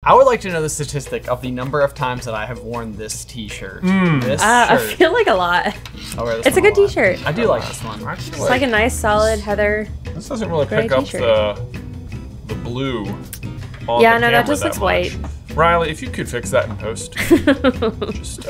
I would like to know the statistic of the number of times that I have worn this t-shirt. This shirt. I feel like a lot. It's a good t-shirt. I do like this one. It's like a nice solid heather. This doesn't really pick up the blue on yeah, the no, camera that just looks much. white. Riley, if you could fix that in post. Just,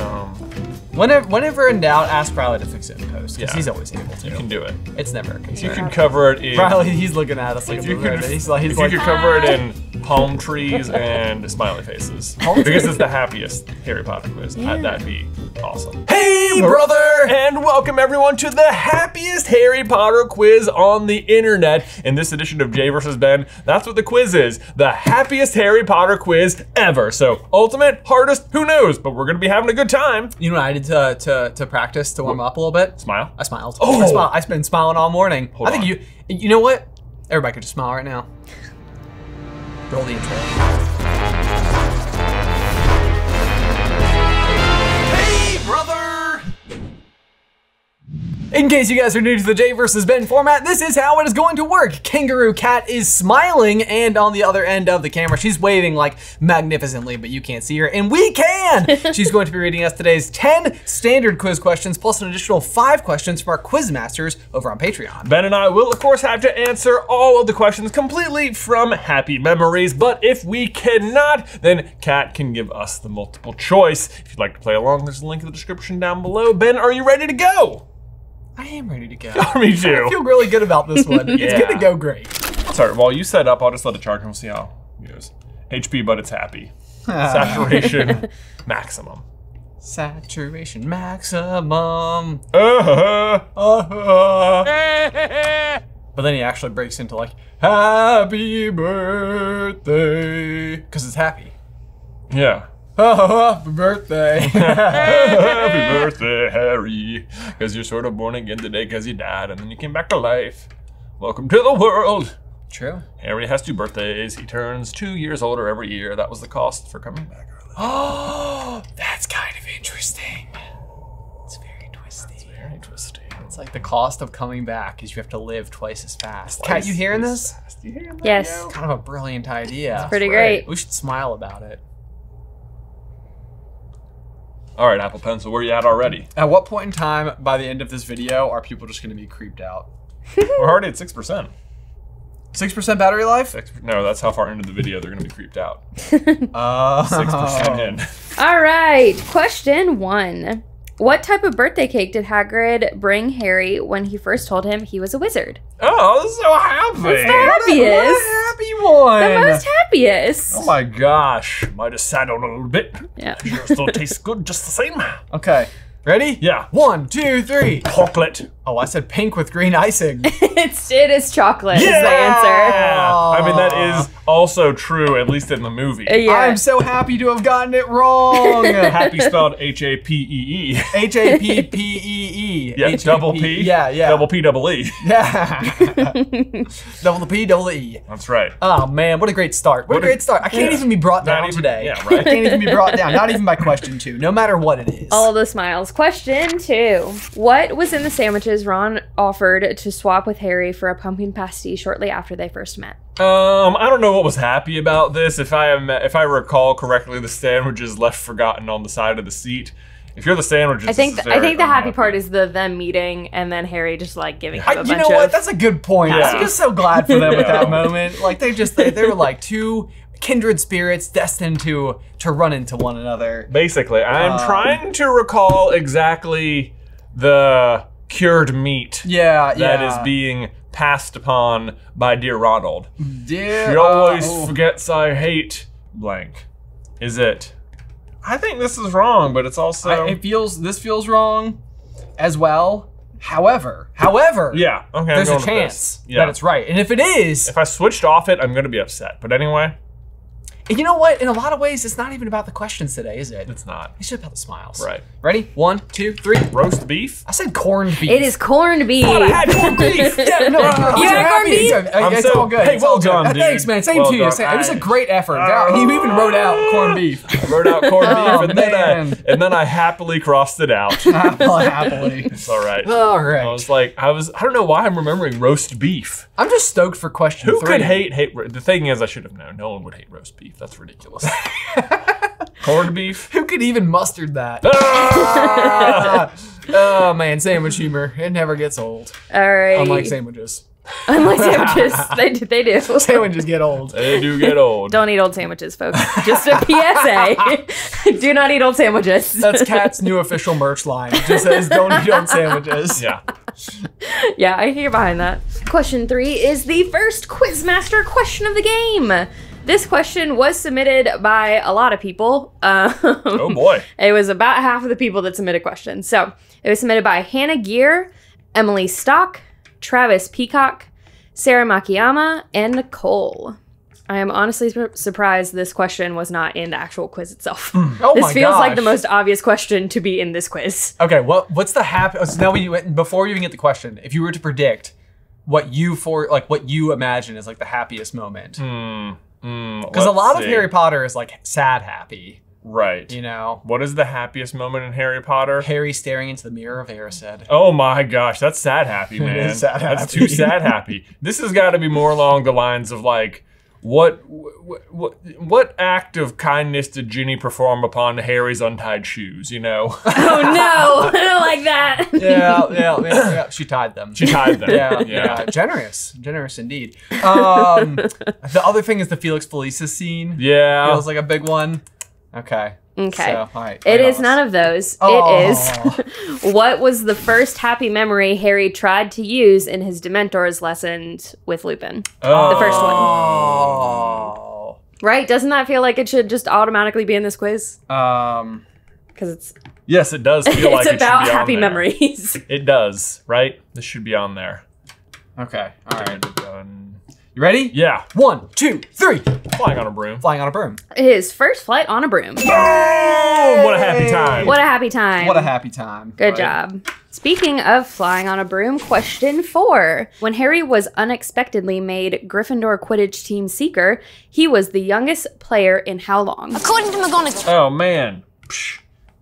Whenever in doubt, ask Riley to fix it in post, because he's always able to. You can do it. It's never a concern. You can cover it in... Riley, he's looking at us like if you could he's cover it in palm trees and smiley faces. Because it's the happiest Harry Potter quiz. That'd be awesome. Hey, brother! And welcome everyone to the happiest Harry Potter quiz on the internet. In this edition of Jay vs. Ben, that's what the quiz is. The happiest Harry Potter quiz ever. So, ultimate, hardest, who knows? But we're gonna be having a good time. You know what I did to practice to warm up a little bit? Smile. I smiled. Oh! I've been smiling all morning. Hold on. You know what? Everybody could just smile right now. Roll the intro. Hey, brother! In case you guys are new to the Jay vs. Ben format, this is how it is going to work. Kangaroo Cat is smiling, and on the other end of the camera, she's waving like magnificently, but you can't see her, and we can! She's going to be reading us today's 10 standard quiz questions, plus an additional 5 questions from our quiz masters over on Patreon. Ben and I will, of course, have to answer all of the questions completely from happy memories, but if we cannot, then Kat can give us the multiple choice. If you'd like to play along, there's a link in the description down below. Ben, are you ready to go? I am ready to go. Me too. I feel really good about this one. It's gonna go great. Sorry, while you set up, I'll just let it charge and we'll see how it goes. HP, but it's happy. Saturation maximum. Saturation maximum. But then he actually breaks into like, happy birthday. Because it's happy. Yeah. Happy birthday. Happy birthday, Harry. Because you're sort of born again today because you died and then you came back to life. Welcome to the world. True. Harry has 2 birthdays. He turns 2 years older every year. That was the cost for coming back early. Oh, that's kind of interesting. It's very twisty. It's very twisty. It's like the cost of coming back is you have to live twice as fast. Kat, you hearing this? You hearing that? Yes. It's kind of a brilliant idea. It's pretty great. We should smile about it. All right, Apple Pencil, where you at already? At what point in time by the end of this video are people just going to be creeped out? We're already at 6%. 6% battery life? No, that's how far into the video they're going to be creeped out. 6% in. All right, question 1. What type of birthday cake did Hagrid bring Harry when he first told him he was a wizard? Oh, this is so happy. It's the happiest. What a happy one. The most happiest. Oh my gosh. Might have sat on a little bit. Yeah. Sure still tastes good just the same. Okay, ready? Yeah. 1, 2, 3. Chocolate. Oh, I said pink with green icing. It is chocolate is the answer. I mean, that is also true, at least in the movie. Yeah. I'm so happy to have gotten it wrong. Happy spelled H-A-P-E-E. H-A-P-P-E-E. Yeah, double P. Yeah, yeah. Double P, double E. Yeah. Double the P, double the E. That's right. Oh man, what a great start. What a great start. I can't even be brought down today. Yeah, right. I can't even be brought down, not even by question 2, no matter what it is. All the smiles. Question 2. What was in the sandwiches Ron offered to swap with Harry for a pumpkin pasty shortly after they first met? I don't know what was happy about this. If I recall correctly, the sandwiches left forgotten on the side of the seat. If you're the sandwiches, I think the happy part is them meeting and then Harry just like giving him a bunch you know what? of... That's a good point. Yeah. I'm just so glad for them at that moment. Like they were like 2 kindred spirits destined to run into one another. Basically, I'm trying to recall exactly the cured meat that is being passed upon by dear Ronald. Dear, she always forgets I hate blank. Is it? I think this is wrong, but it's also this feels wrong as well. However, yeah, okay, there's a chance that it's right. And if it is, if I switched off it, I'm gonna be upset. But anyway. You know what? In a lot of ways, it's not even about the questions today, is it? It's not. It's just about the smiles. Right. Ready? 1, 2, 3. Roast beef? I said corned beef. It is corned beef. Thought I had corned beef. Yeah, no, You had corned beef? It's all good. Hey, well done, dude. Thanks, man. Same Well to you. done. It was a great effort. He even wrote out corned beef. wrote out corned beef, man. and then I happily crossed it out. Happily. It's all right. All right. I don't know why I'm remembering roast beef. I'm just stoked for question Who 3. could hate? The thing is, I should have known. No one would hate roast beef. That's ridiculous. Corned beef. Who could even muster that? Ah! Oh man, sandwich humor. It never gets old. All right. Unlike sandwiches. Unlike sandwiches, they do. Sandwiches get old. They do get old. Don't eat old sandwiches, folks. Just a PSA. Do not eat old sandwiches. That's Kat's new official merch line. It just says don't eat old sandwiches. Yeah. Yeah, I can get behind that. Question 3 is the first Quizmaster question of the game. This question was submitted by a lot of people. Oh boy. It was about half of the people that submitted questions. So it was submitted by Hannah Gear, Emily Stock, Travis Peacock, Sarah Makiyama, and Nicole. I am honestly surprised this question was not in the actual quiz itself. Oh this my feels like gosh. the most obvious question to be in this quiz. Okay, what's the so now before you even get the question, if you were to predict what you imagine is like the happiest moment. Because a lot of Harry Potter is like sad happy. Right. You know? What is the happiest moment in Harry Potter? Harry staring into the mirror of Erised. Oh my gosh, that's sad happy, man. It is sad That's happy. too sad happy. This has got to be more along the lines of like, what act of kindness did Ginny perform upon Harry's untied shoes, you know? Oh no, I don't like that. Yeah. She tied them. She tied them. Yeah. Generous indeed. The other thing is the Felix Felicis scene. Yeah. Feels like a big one. Okay. Okay. So, all right. It is none of those. Oh. It is what was the first happy memory Harry tried to use in his Dementor's lessons with Lupin? Oh. The first one. Oh. Right? Doesn't that feel like it should just automatically be in this quiz? Um. Because it's Yes, it does feel like it's it about should be happy on there. memories. It does, right? This should be on there. Okay. All right. Dun. You ready? Yeah. 1, 2, 3. Flying on a broom. Flying on a broom. His first flight on a broom. Oh, what a happy time. What a happy time. What a happy time. Good Right? job. Speaking of flying on a broom, question 4. When Harry was unexpectedly made Gryffindor Quidditch team seeker, he was the youngest player in how long? According to McGonagall. Oh, man. Psh,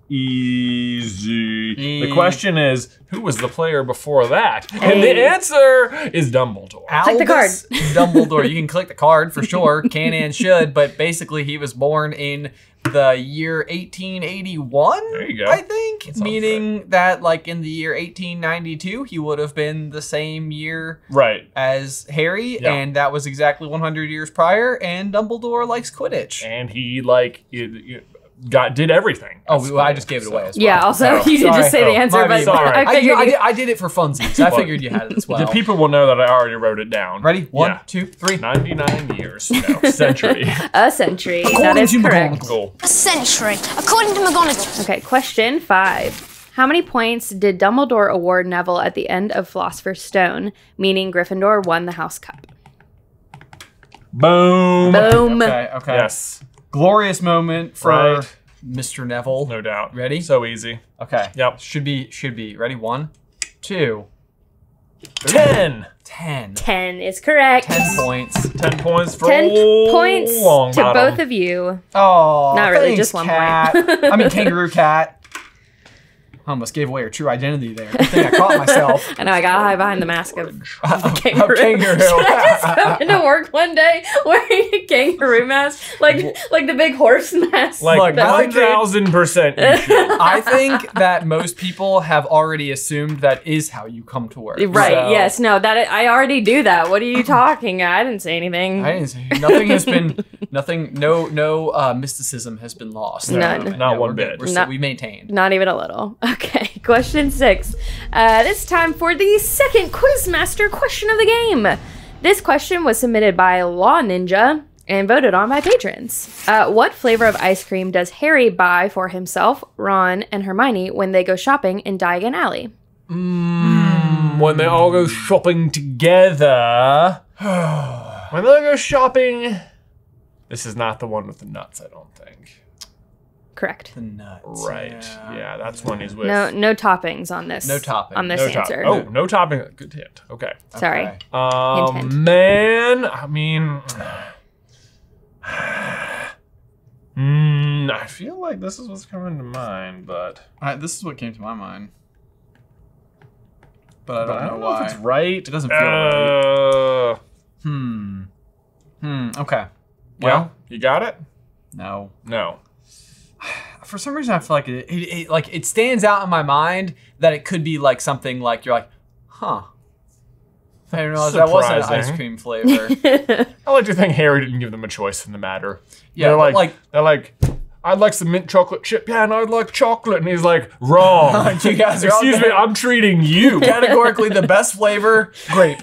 easy. The question is, who was the player before that? And the answer is Dumbledore. Click the card. Albus Dumbledore. You can click the card for sure. Can and should, but basically he was born in the year 1881. There you go. I think, sounds meaning that like in the year 1892 he would have been the same year Right. as Harry, Yeah. and that was exactly 100 years prior. And Dumbledore likes Quidditch. And he like did everything. Oh, well, I just gave it away as well. Yeah, also, Oh, you did sorry. just say the answer, my but bad. Sorry. I figured you... I did it for funsies. I figured you had it as well. The people will know that I already wrote it down. Ready? 1, Yeah. 2, 3. 99 years. No, century. A century. That According is to correct. McGonagall. Cool. A century. According to McGonagall. Okay, question 5. How many points did Dumbledore award Neville at the end of Philosopher's Stone, meaning Gryffindor won the House Cup? Boom. Boom. Okay. Yes. Glorious moment for Right. Mr. Neville. No doubt. Ready? So easy. Okay. Yep. Should be. Ready? 1, 2, 10. 10. 10 is correct. 10 points. 10 points for 10 old points long to bottom. both of you. Oh, Not really, thanks, just 1 cat. point. I mean, kangaroo cat. I almost gave away her true identity there. I think I caught myself. I know, I got high behind the mask of A kangaroo. kangaroo. Should I just come into work one day wearing a kangaroo mask? Like the big horse mask? Like Look, I 1,000% you should. I think that most people have already assumed that is how you come to work. Right, So, yes. No, I already do that. What are you talking? I didn't say anything. I didn't say nothing has been no mysticism has been lost. None. Not Yeah, one we're bit. good. Not- We maintained. Not even a little. Okay, question 6. This time for the second Quizmaster question of the game. This question was submitted by Law Ninja and voted on by patrons. What flavor of ice cream does Harry buy for himself, Ron, and Hermione when they go shopping in Diagon Alley? When they all go shopping together. When they all go shopping. This is not the one with the nuts, I don't think. Correct. The nuts. Right. Yeah, that's when he's with. No toppings on this. No topping. On this No top- answer. Oh, no topping. Good hint. Okay. Sorry. Okay. Hint, hint. Man, I mean, I feel like this is what's coming to mind, but This is what came to my mind. But I don't know if why. it's right. It doesn't feel right. Okay. Well, you got it? No. No. For some reason, I feel like it stands out in my mind that it could be like something like you're like, huh. I didn't realize that wasn't an ice Surprising. cream flavor. I like to think Harry didn't give them a choice in the matter. Yeah, they're like, I'd like some mint chocolate chip. Yeah, and I'd like chocolate. And he's like, wrong. You guys are all Excuse me, I'm treating you. categorically the best flavor, grape.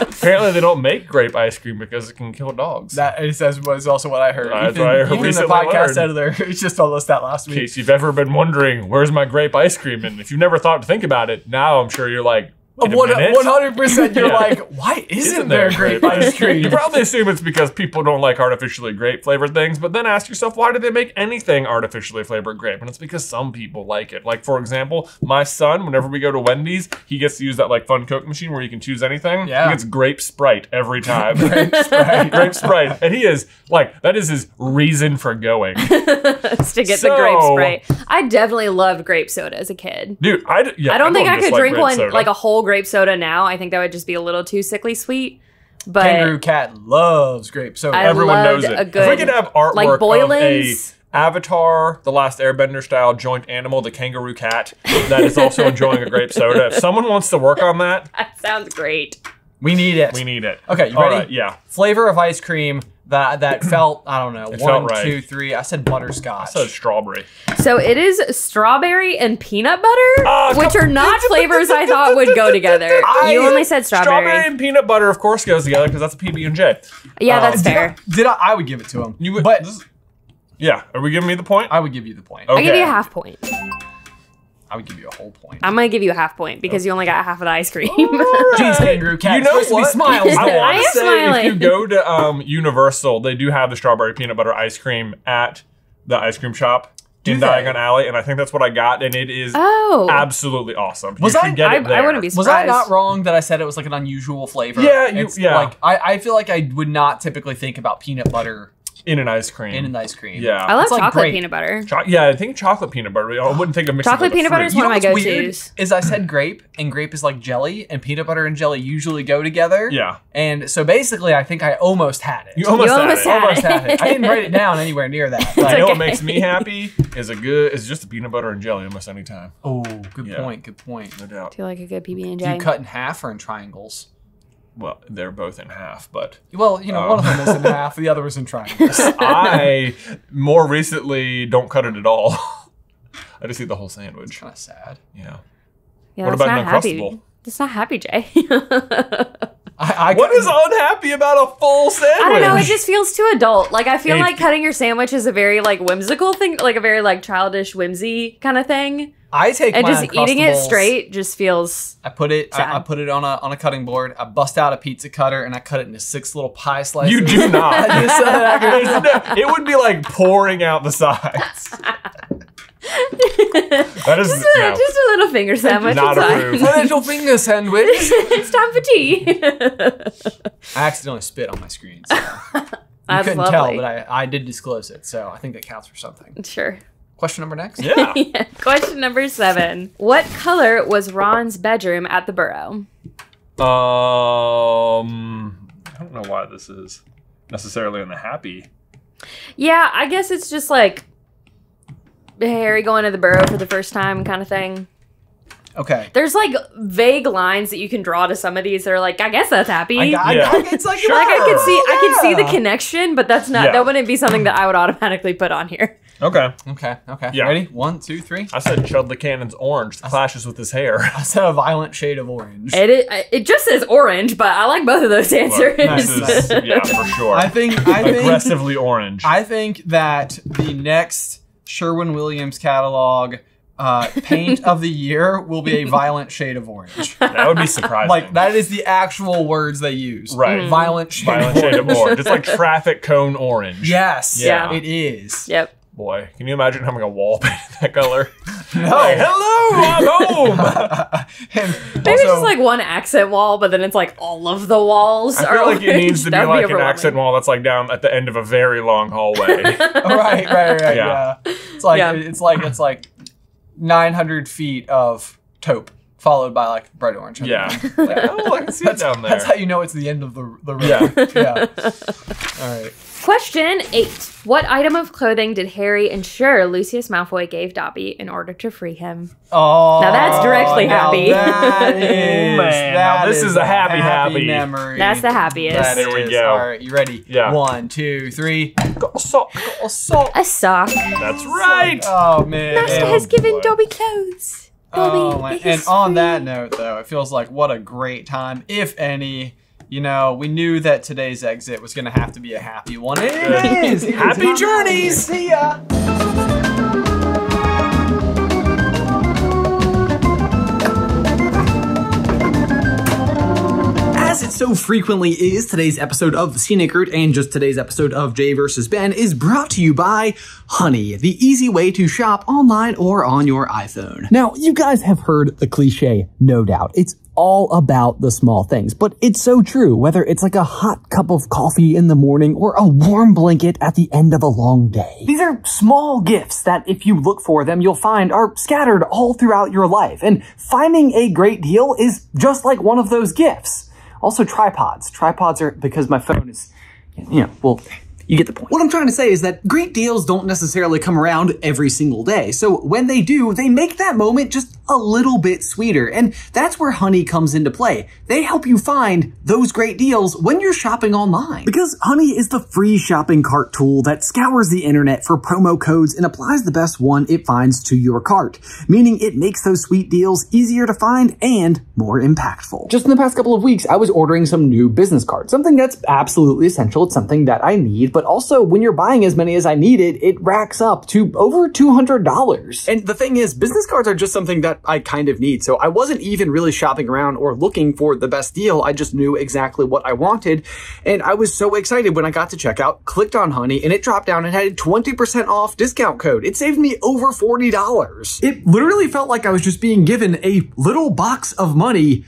Apparently, they don't make grape ice cream because it can kill dogs. That is also what I heard. That's what I Even the recently podcast learned. editor, he just told us that last In week. case you've ever been wondering, where's my grape ice cream? And if you've never thought to think about it, now I'm sure you're like, wait a minute. 100%. You're Yeah. like, why isn't there grape ice cream? You probably assume it's because people don't like artificially grape flavored things, but then ask yourself, why do they make anything artificially flavored grape? And it's because some people like it. Like, for example, my son, whenever we go to Wendy's, he gets to use that like fun Coke machine where you can choose anything. Yeah. He gets grape Sprite every time. Grape Sprite. Grape Sprite. And he is like, that is his reason for going. It's to get the grape Sprite. I definitely loved grape soda as a kid. Dude, I don't think I could drink one soda. like a whole grape soda now. I think that would just be a little too sickly sweet. But Kangaroo Cat loves grape soda. I Everyone loved knows it. a If we good, could have artwork like of a Boylan's. Avatar, The Last Airbender style joint animal, the kangaroo cat, that is also enjoying a grape soda. If someone wants to work on that, That sounds great. We need it. we need it. Okay, you All ready? right, yeah. Flavor of ice cream that felt, I don't know, It 1, felt right. 2, 3. I said butterscotch. So strawberry. So it is strawberry and peanut butter, Ah, which are not flavors I thought would go together. You only said strawberry. and peanut butter, of course, goes together because that's a PB&J. Yeah, that's fair. I would give it to him. You would, but yeah. Are we giving me the point? I would give you the point. Okay. I give you a half point. I would give you a whole point. I'm gonna give you a half point because you only got half of the ice cream. Jeez, Kangaroo Cat. You know supposed to be what? smiles I then. want I to am say smiling. if you go to Universal, they do have the strawberry peanut butter ice cream at the ice cream shop in they? Diagon Alley, and I think that's what I got, and it is Oh. absolutly awesome. Was you I- should get it there. I wouldn't be Was I surprised. not wrong that I said it was like an unusual flavor? Yeah, It's yeah. Like, I feel like I would not typically think about peanut butter in an ice cream. in an ice cream. Yeah. I love It's like chocolate grape. peanut butter. Yeah, I think chocolate peanut butter. I wouldn't think of mixing Chocolate it with peanut butter fruit. is one of my what's weird go-tos. is I said grape, and grape is like jelly, and peanut butter and jelly usually go together. Yeah. And so basically, I think I almost had it. You almost had almost it. had Almost had it. I didn't write it down anywhere near that. You But, know what okay. makes me happy is just a peanut butter and jelly almost any time. oh, good Yeah. point. Good point. No doubt. Do you like a good PB&J? Do you cut in half or in triangles? Well, they're both in half, but Well, you know, one of them is in half, the other is in triangles. I more recently don't cut it at all. I just eat the whole sandwich. Kind of sad. Yeah. Yeah, What that's about not happy. Uncrustable? That's not happy, Jay. What is unhappy about a full sandwich? I don't know. It just feels too adult. Like I feel It- like cutting your sandwich is a very like whimsical thing, like a very like childish whimsy kind of thing. I take And my just eating it Uncrustables, straight just feels. I put it. Sad. I put it on a cutting board. I bust out a pizza cutter and I cut it into 6 little pie slices. You do not. Just so that I can- There's no- it would be like pouring out the sides. That is Just a little finger sandwich. Not it's fine. approved. Little finger sandwich. It's time for tea. I accidentally spit on my screen. So. You That's couldn't lovely. tell, but I did disclose it, so I think that counts for something. Sure. Question number next. Yeah. Yeah. Question number 7. What color was Ron's bedroom at the Burrow? I don't know why this is necessarily in the happy. Yeah, I guess it's just like Harry going to the Burrow for the first time kind of thing. Okay. There's like vague lines that you can draw to some of these that are like, I guess that's happy. It's like, Like I could see yeah. the connection, but that's not Yeah. that wouldn't be something that I would automatically put on here. Okay. Okay. Yeah. Ready? 1, 2, 3. I said Chud the Cannon's orange clashes with his hair. I said a violent shade of orange. It just says orange, but I like both of those answers. This is, yeah, for sure. I think Aggressively orange. I think that the next Sherwin-Williams catalog paint of the year will be a violent shade of orange. That would be surprising. Like that is the actual words they use. Right. Violent shade Violent of shade orange. of orange. It's like traffic cone orange. Yes. Yeah. It is. Yep. boy, can you imagine having a wall painted that color? No. Like, hello, I'm home. Maybe it's just like one accent wall, but then it's like all of the walls I are feel like it orange. needs to be That'd like an overwhelming. accent wall that's like down at the end of a very long hallway. Right, Yeah. yeah. It's like 900 feet of taupe, followed by like bright orange. Yeah. Oh, I can see it down there. That's how you know it's the end of the room. Yeah. All right. Question 8. What item of clothing did Harry ensure Lucius Malfoy gave Dobby in order to free him? Oh, Now that's directly happy. That is, Man, that now this is a happy memory. That's the happiest. That There we is. go. All right, you ready? Yeah. 1, 2, 3. Got a sock. A sock. A sock. That's right. Oh man. Master has given Dobby clothes. Oh, Dobby man. is And on free. that note, though, it feels like what a great time, if any. You know, we knew that today's exit was going to have to be a happy one. It is. It is. Happy journeys. See ya. As it so frequently is, today's episode of Scenic Route and just today's episode of Jay vs. Ben is brought to you by Honey, the easy way to shop online or on your iPhone. Now, you guys have heard the cliche, no doubt. It's all about the small things, but it's so true, whether it's like a hot cup of coffee in the morning or a warm blanket at the end of a long day. These are small gifts that if you look for them, you'll find are scattered all throughout your life, and finding a great deal is just like one of those gifts. Also tripods. Tripods are because my phone is, well, you get the point. What I'm trying to say is that great deals don't necessarily come around every single day. So when they do, they make that moment just a little bit sweeter. And that's where Honey comes into play. They help you find those great deals when you're shopping online. Because Honey is the free shopping cart tool that scours the internet for promo codes and applies the best one it finds to your cart, meaning it makes those sweet deals easier to find and more impactful. Just in the past couple of weeks, I was ordering some new business cards, something that's absolutely essential. It's something that I need, but also when you're buying as many as I needed, it racks up to over $200. And the thing is, business cards are just something that I kind of need. So I wasn't even really shopping around or looking for the best deal. I just knew exactly what I wanted. And I was so excited when I got to checkout, clicked on Honey, and it dropped down and had a 20% off discount code. It saved me over $40. It literally felt like I was just being given a little box of money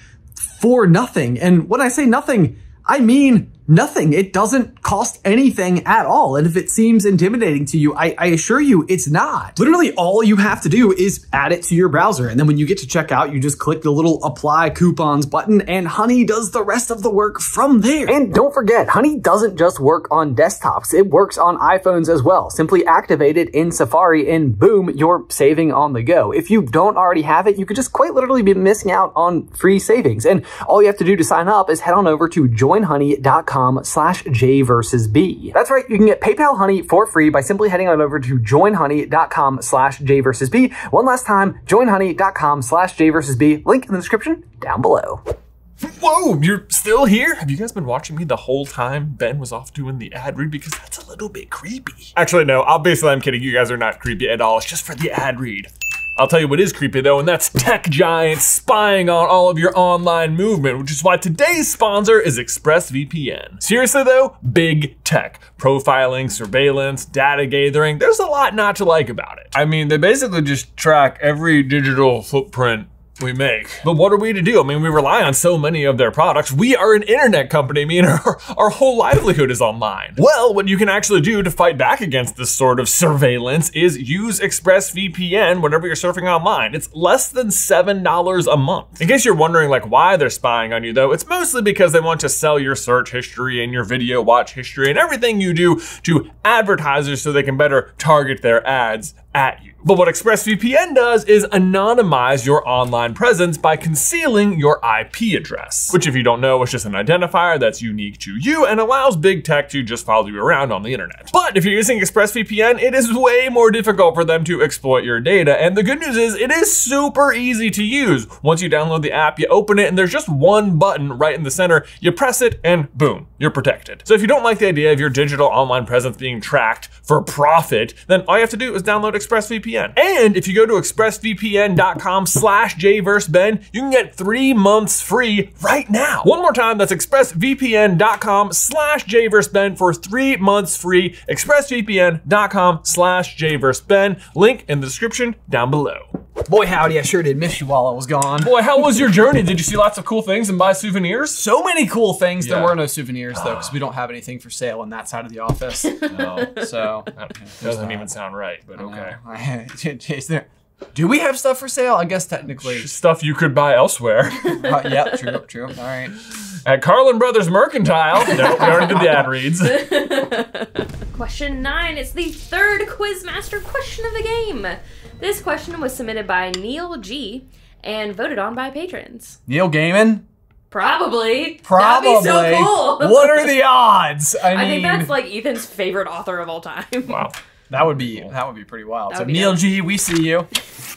for nothing. And when I say nothing, I mean nothing. It doesn't cost anything at all. And if it seems intimidating to you, I assure you it's not. Literally all you have to do is add it to your browser. And then when you get to checkout, you just click the little apply coupons button and Honey does the rest of the work from there. And don't forget, Honey doesn't just work on desktops. It works on iPhones as well. Simply activate it in Safari and boom, you're saving on the go. If you don't already have it, you could just quite literally be missing out on free savings. And all you have to do to sign up is head on over to joinhoney.com/J-versus-B. That's right, you can get PayPal Honey for free by simply heading on over to joinhoney.com/J-versus-B. One last time, joinhoney.com/J-versus-B. Link in the description down below. Whoa, you're still here? Have you guys been watching me the whole time Ben was off doing the ad read? Because that's a little bit creepy. Actually, no, obviously I'm kidding. You guys are not creepy at all. It's just for the ad read. I'll tell you what is creepy though, and that's tech giants spying on all of your online movement, which is why today's sponsor is ExpressVPN. Seriously though, big tech. Profiling, surveillance, data gathering, there's a lot not to like about it. I mean, they basically just track every digital footprint we make. But what are we to do? I mean, we rely on so many of their products. We are an internet company. I mean, our whole livelihood is online. Well, what you can actually do to fight back against this sort of surveillance is use ExpressVPN whenever you're surfing online. It's less than $7 a month. In case you're wondering like why they're spying on you though, it's mostly because they want to sell your search history and your video watch history and everything you do to advertisers so they can better target their ads at you. But what ExpressVPN does is anonymize your online presence by concealing your IP address, which if you don't know, is just an identifier that's unique to you and allows big tech to just follow you around on the internet. But if you're using ExpressVPN, it is way more difficult for them to exploit your data. And the good news is it is super easy to use. Once you download the app, you open it and there's just one button right in the center. You press it and boom, you're protected. So if you don't like the idea of your digital online presence being tracked for profit, then all you have to do is download ExpressVPN. And if you go to expressvpn.com/jverseben, you can get 3 months free right now. One more time, that's expressvpn.com/jverseben for 3 months free. expressvpn.com/jverseben. Link in the description down below. Boy, howdy, I sure did miss you while I was gone. Boy, how was your journey? Did you see lots of cool things and buy souvenirs? So many cool things. Yeah. There were no souvenirs though, because we don't have anything for sale on that side of the office. No, that doesn't even sound right, but okay. Is there? Do we have stuff for sale? I guess technically. Stuff you could buy elsewhere. Yeah, true. All right. At Carlin Brothers Mercantile. No, we already did the ad reads. Question 9 is the third Quizmaster question of the game. This question was submitted by Neil G and voted on by patrons. Neil Gaiman? Probably. Probably. That'd be so cool. What are the odds? I think mean, that's like Ethan's favorite author of all time. Wow. That would be pretty wild. That So would be Neil dope. G, we see you.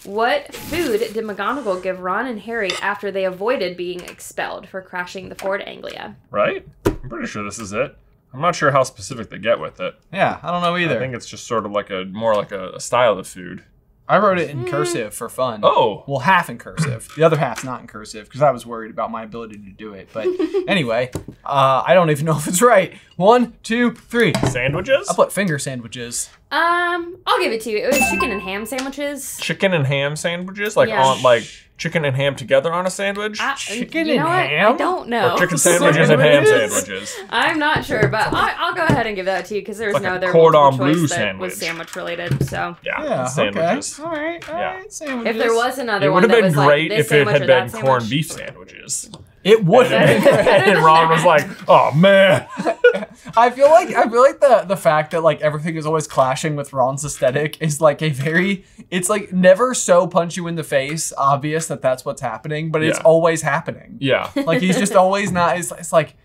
What food did McGonagall give Ron and Harry after they avoided being expelled for crashing the Ford Anglia? Right? I'm pretty sure this is it. I'm not sure how specific they get with it. Yeah, I don't know either. I think it's just sort of like more like a style of food. I wrote it in cursive for fun. Oh. Well, half in cursive. The other half's not in cursive because I was worried about my ability to do it. But anyway, I don't even know if it's right. 1, 2, 3. Sandwiches? I put finger sandwiches. I'll give it to you. It was chicken and ham sandwiches. Chicken and ham sandwiches? Like Yeah. on like chicken and ham together on a sandwich? Chicken you know and what? ham? I don't know. Or chicken sandwiches and ham Sandwiches? sandwiches? I'm not sure, but I'll go ahead and give that to you because there's Like no a other cordon multiple bleu choice that sandwich. was sandwich related. So Yeah, sandwiches. okay. All right, Yeah. sandwiches. if there was another It one would have that been was great like this if it sandwich had or been that corned sandwich. beef sandwiches. It would have been. And Ron was like, oh man. I feel like the fact that like everything is always clashing with Ron's aesthetic is like it's like never so punch you in the face obvious that that's what's happening, but it's Yeah. always happening. Yeah. Like he's just always not. It's like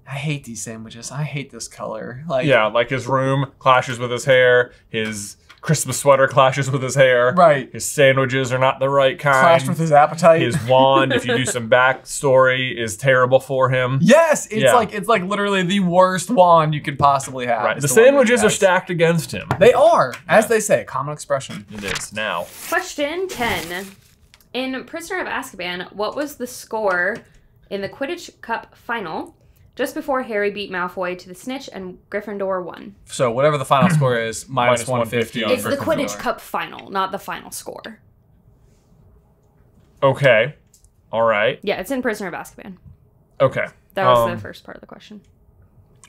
I hate these sandwiches. I hate this color. Like Yeah, like his room clashes with his hair, his Christmas sweater clashes with his hair. Right. His sandwiches are not the right kind. clash with his appetite. His wand, if you do some backstory, is terrible for him. Yes, it's Yeah. like literally the worst wand you could possibly have. Right. is The one that he sandwiches are has. stacked against him. They are, as they say, common expression. It is now. Question 10. In Prisoner of Azkaban, what was the score in the Quidditch Cup final just before Harry beat Malfoy to the snitch and Gryffindor won? So whatever the final score is, minus 150 on It's the Gryffindor. Quidditch Cup final, not the final score. Okay. All right. Yeah, it's in Prisoner of Azkaban. Okay. That was the first part of the question.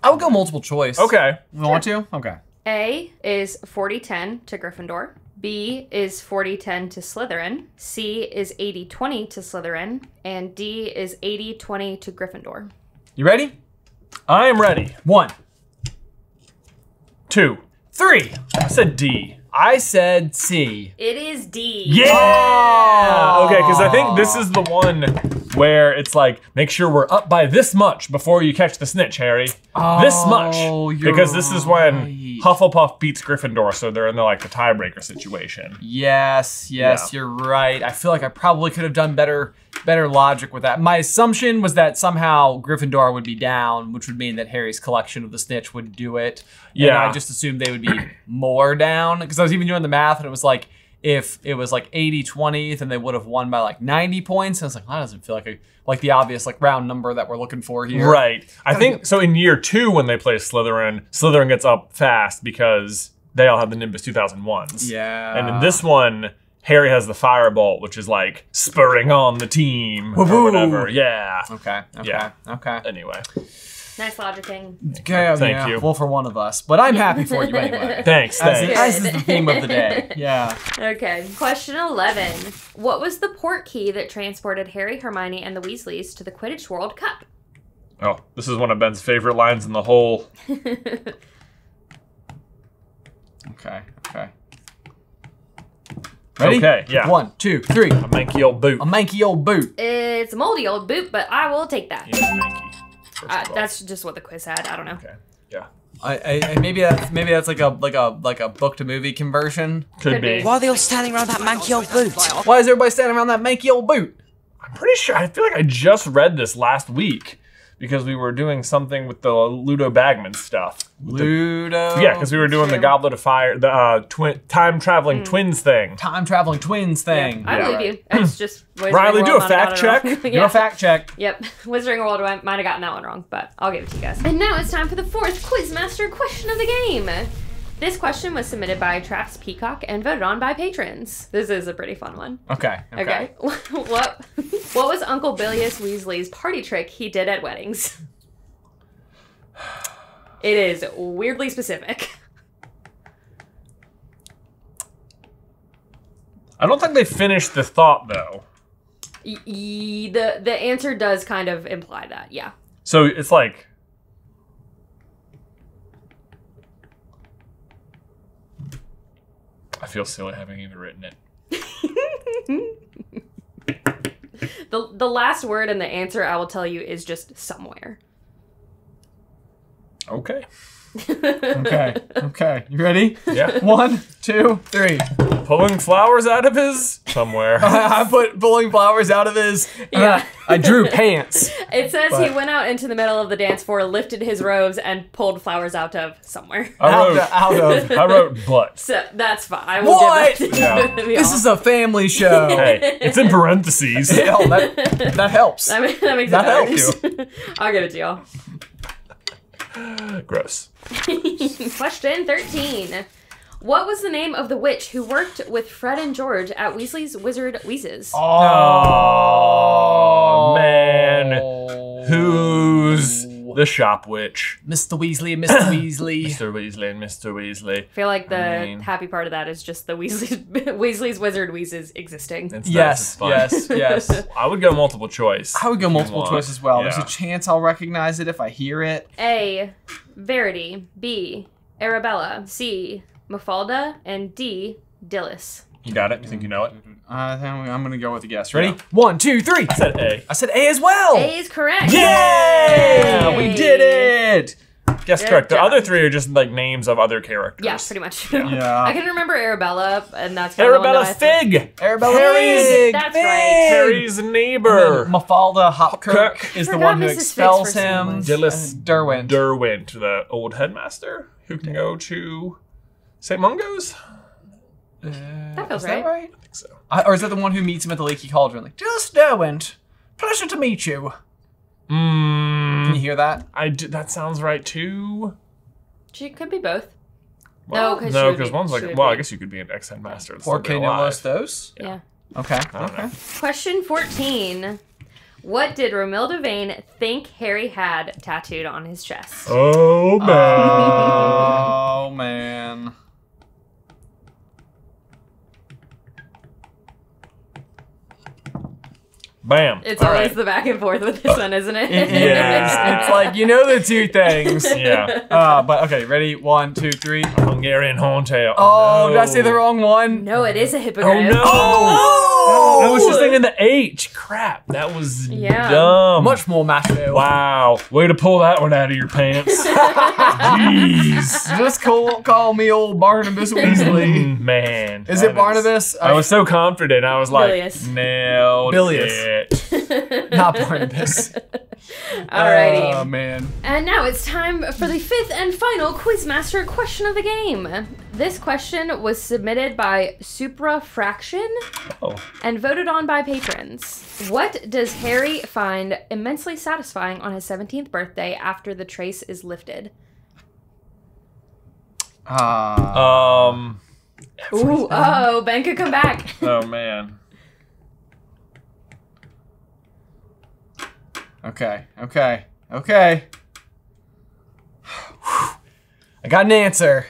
I would go multiple choice. Okay. You want to? Okay. A is 40-10 to Gryffindor. B is 40-10 to Slytherin. C is 80-20 to Slytherin. And D is 80-20 to Gryffindor. You ready? I am ready. 1, 2. 3. I said D. I said C. It is D. Yeah! Okay, because I think this is the one where it's like, make sure we're up by this much before you catch the snitch, Harry. This much. you're Because this is when right. Hufflepuff beats Gryffindor, so they're in the like the tiebreaker situation. Yes, Yeah. you're right. I feel like I probably could have done better logic with that. My assumption was that somehow Gryffindor would be down, which would mean that Harry's collection of the snitch would do it. Yeah. And I just assumed they would be more down, because I was even doing the math and it was like, if it was like 80-20, then they would have won by like 90 points. And I was like, well, that doesn't feel like the obvious like round number that we're looking for here. Right. I think, so in year 2 when they play Slytherin gets up fast because they all have the Nimbus 2001s. Yeah. And in this one, Harry has the Firebolt, which is like spurring on the team or Woo-hoo. whatever. Yeah. Okay. Yeah. Okay. Anyway. Nice logicking. Okay. Thank you. Well, for one of us, but I'm happy for you anyway. Thanks. As is the theme of the day. Yeah. Okay. Question 11. What was the portkey that transported Harry, Hermione, and the Weasleys to the Quidditch World Cup? Oh, this is one of Ben's favorite lines in the whole. Okay. Ready? Okay, yeah. 1, 2, 3. A manky old boot. A manky old boot. It's a moldy old boot, but I will take that. Yeah, manky. First of all. That's just what the quiz had. I don't know. Okay. Yeah. I maybe that's like a book to movie conversion. Could be. Why are they all standing around that manky old boot? Why is everybody standing around that manky old boot? I'm pretty sure. I feel like I just read this last week because we were doing something with the Ludo Bagman stuff. Ludo. Yeah, because we were doing the Goblet of Fire, the time-traveling twins thing. Time-traveling twins thing. I believe you. It's just Riley, do a fact check. Do a fact check. Yep. Wizarding World might have gotten that one wrong, but I'll give it to you guys. And now it's time for the fourth Quizmaster question of the game. This question was submitted by Traps Peacock and voted on by patrons. This is a pretty fun one. Okay. What was Uncle Bilius Weasley's party trick he did at weddings? It is weirdly specific. I don't think they finished the thought, though. The answer does kind of imply that, yeah. So it's like... I feel silly having even written it. The last word in the answer, I will tell you, is just somewhere. Okay. Okay. You ready? Yeah. 1, 2, 3. Pulling flowers out of his... somewhere. I put pulling flowers out of his... Yeah. I drew pants. It says he went out into the middle of the dance floor, lifted his robes, and pulled flowers out of somewhere. I wrote butt. So that's fine. I will What? give that to Yeah. you. This is a family show. Hey, it's in parentheses. Hell, that helps. That makes it That better. helps. I'll give it to y'all. Gross. Question 13. What was the name of the witch who worked with Fred and George at Weasley's Wizard Wheezes? Oh, man. Who's the shop witch? Mr. Weasley and Mr. Weasley. Mr. Weasley and Mr. Weasley. I feel like the happy part of that is just the Weasley's Wizard Wheezes existing. Yes. I would go multiple choice. I would go multiple choice as well. Yeah. There's a chance I'll recognize it if I hear it. A. Verity. B. Arabella. C. Mafalda. And D. Dillis. You got it? You think you know it? I'm gonna go with a guess. Ready? Yeah. 1, 2, 3. I said A. I said A as well. A is correct. Yeah, we did it. Guess Good correct. The job. other three are just like names of other characters. Yeah, pretty much. Yeah. I can remember Arabella, and that's kind of the one Arabella that I thought- Fig. Arabella Harry's- Fig. That's Fig. right. Harry's neighbor. Mafalda Hopkirk Hopkirk. is the Forgot one who Mrs. Fig's expels first name him. was- Dillis Derwent. Derwent, the old headmaster who can go to St. Mungo's. That feels Is that right. right? I think so. Or is that the one who meets him at the Leaky Cauldron? Like, just Derwent. Pleasure to meet you. Can you hear that? That sounds right too. She could be both. Well, No, 'cause no, she would because be- one's she like, would well, be. I guess you could be an ex-headmaster. and Or still be que no alive. los dos? Yeah. Okay. I don't know. Question 14. What did Romilda Vane think Harry had tattooed on his chest? Oh man. Oh, man. Bam. It's All always right. the back and forth with this one, isn't it? Yeah. It's like, you know the two things. Yeah. But okay, ready? 1, 2, 3. Hungarian horntail. Oh, no. did I say the wrong one? No, it is a Oh hippogriff. no. Oh! I was just thinking the H. Crap. That was Yeah. dumb. Much more macho. Wow. Way to pull that one out of your pants. Jeez. Just call me old Barnabas Weasley. Man. Is it Barnabas? I was so confident. I was like, Bilius. nailed Bilius. it. Not Barnabas. Alrighty. Oh, man. And now it's time for the fifth and final Quizmaster question of the game. This question was submitted by Suprafraction Oh. and voted on by patrons. What does Harry find immensely satisfying on his 17th birthday after the trace is lifted? Ooh, oh, Ben could come back. Oh man. Okay. I got an answer.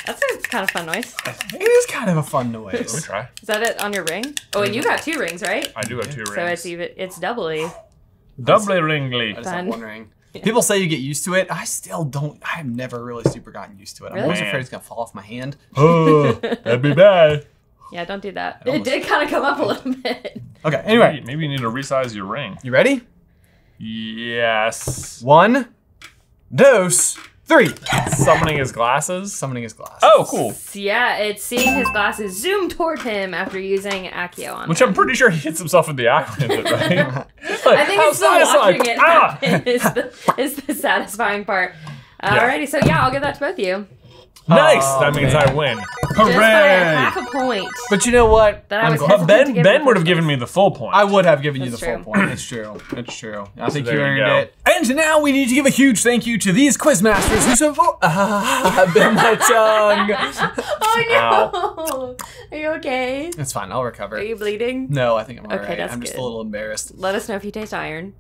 That's a kind of fun noise. It is kind of a fun Let me noise. try. Is that it on your ring? Oh, and you got 2 rings, right? I do have 2 rings. So it's doubly. Doubly ringly. I just Fun. have one ring. People say you get used to it. I still don't. I've never really super gotten used to it. I'm Really? always Man. afraid it's gonna fall off my hand. Oh, that'd be bad. Yeah, don't do that. It did kind of come up a little bit. Okay. Anyway, Maybe you need to resize your ring. you ready? Yes. 1, 2, 3. Summoning his glasses. Summoning his glasses. Oh, cool. Yeah, it's seeing his glasses zoom toward him after using Accio on Which him. I'm pretty sure he hits himself in the eye with it, right? I think it's the watching it happen is the satisfying part. Alrighty, so yeah, I'll give that to both of you. Nice. Oh, That means man. I win. Just by half a point. But you know what? That I was But hesitant to give Ben him would have first given place. me the full point. I would have given you the That's full true. point. It's true. It's true. I think you there you earned go. it. And now we need to give a huge thank you to these quizmasters who support. I've been my tongue. Oh no! Are you okay? It's fine. I'll recover. Are you bleeding? No, I think I'm alright. that's I'm just a good. little embarrassed. Let us know if you taste iron.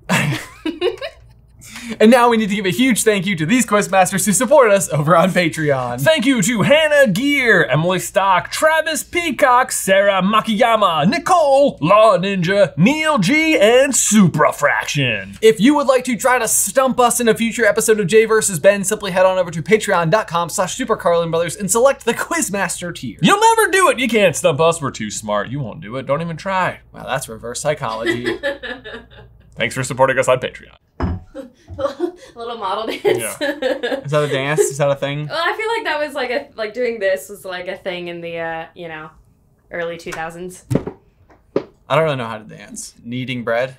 And now we need to give a huge thank you to these quizmasters who support us over on Patreon. Thank you to Hannah Gear, Emily Stock, Travis Peacock, Sarah Makiyama, Nicole, Law Ninja, Neil G, and Suprafraction. If you would like to try to stump us in a future episode of Jay vs. Ben, simply head on over to patreon.com/SuperCarlinBrothers and select the Quizmaster tier. You'll never do it. You can't stump us. We're too smart. You won't do it. Don't even try. Wow, that's reverse psychology. Thanks for supporting us on Patreon. Little model dance. Yeah. Is that a dance? Is that a thing? Well, I feel like that was like doing this was like a thing in the early 2000s. I don't really know how to dance. Kneading bread?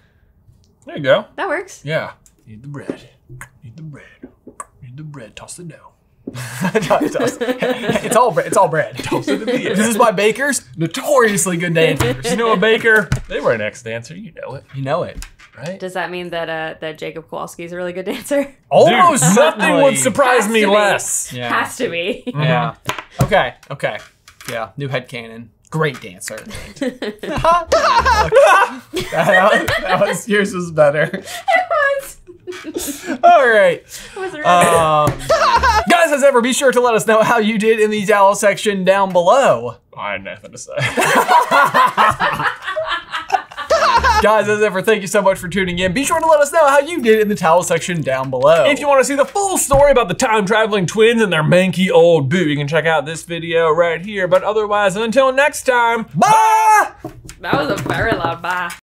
There you go. That works. Yeah. Need the bread. Need the bread. Need the bread. Toss it down. It's all bread. It's all bread. Toss it in the air. This is why bakers, notoriously good dancers. You know a baker? They were an ex-dancer. You know it, You know it. right? Does that mean that Jacob Kowalski is a really good dancer? Almost Dude, nothing certainly. would surprise Has me to be. less. Yeah. Has to be. Yeah. Okay. Okay. Yeah. New headcanon. Great dancer. that was yours was better. It was. All right. It was really Guys, as ever, be sure to let us know how you did in the towel section down below. I had nothing to say. Guys, as ever, thank you so much for tuning in. Be sure to let us know how you did in the towel section down below. If you want to see the full story about the time-traveling twins and their manky old boo, you can check out this video right here. But otherwise, until next time, Bye! that was a very loud bye.